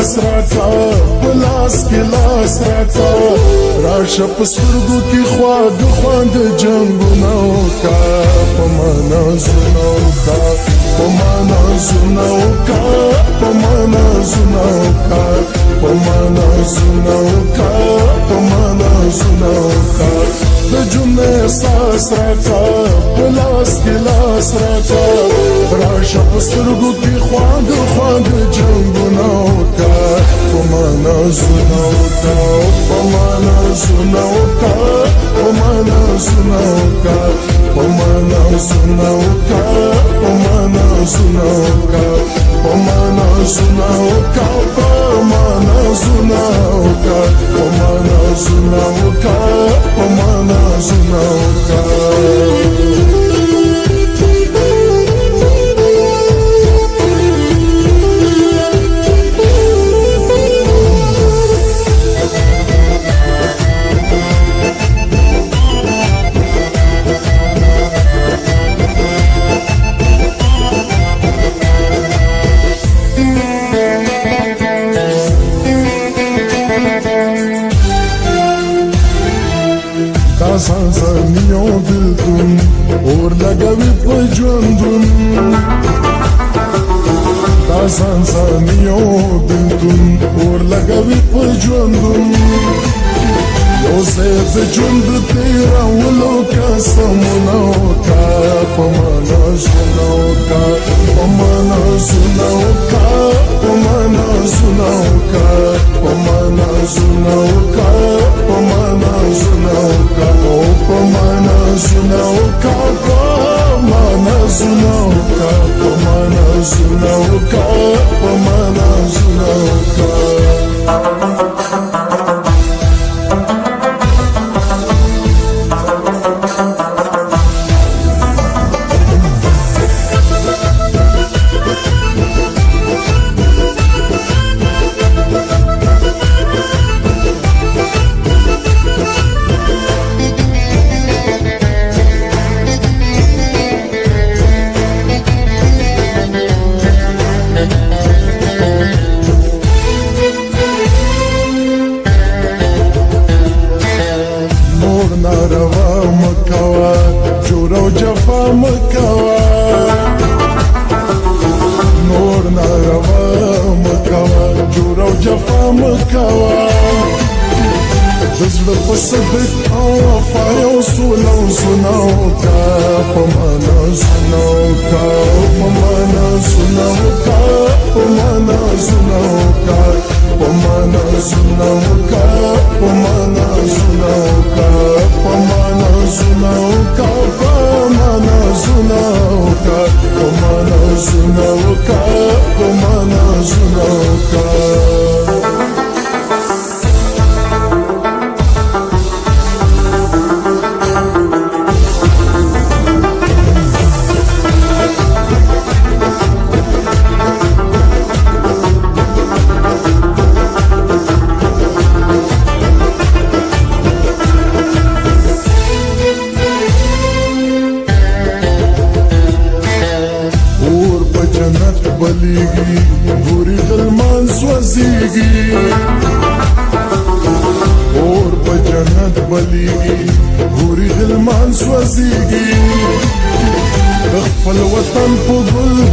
لاس راکا بلاس کې لاس راکا راشه په سترګو کې خواږ خواږ جنګونه وکا په معنا زونه وکا په معنا زونه وکا په معنا زونه وکا په معنا زونه وکا په معنا زونه وکا د جمله احساس راکا بلاس کې لاس راکا راشه په سترګو کې خواږ خواږ جنګونه وکا په معنا زونه وکا په معنا زونه وکا په معنا زونه وکا په معنا زونه وکا په معنا زونه وکا په معنا زونه وکا په معنا زونه وکا په معنا زونه وکا په معنا زونه وکا زانزانیو بلدون اور لگوی پا جوندون دا زانزانیو بلدون اور لگوی پا جوندون یو زید جوند تیرا ولو کسمونو کا پمانا زنو کا پمانا زنو کا پمانا زنو کا پمانا زنو کا پمانا زنو کا پمانا زنو کا پمانا زنو کا پمانا زنو کا پمانا زنو کا ناروا مکوا جورو جفا مکوا نور ناروا مکوا جورو جفا مکوا دزل پسدک او وفا یو سولو سنو کا پمانا سنو کا پمانا سنو کا پمانا سنو کا پمانا سنو کا پمانا سنو کا پمانا سنو کا پمانا سنو کا پمانا سنو کا پمانا سنو کا بلیگی بوری غلمان سوزیگی اور بجنت بلیگی بوری غلمان سوزیگی خپل وطن په ګل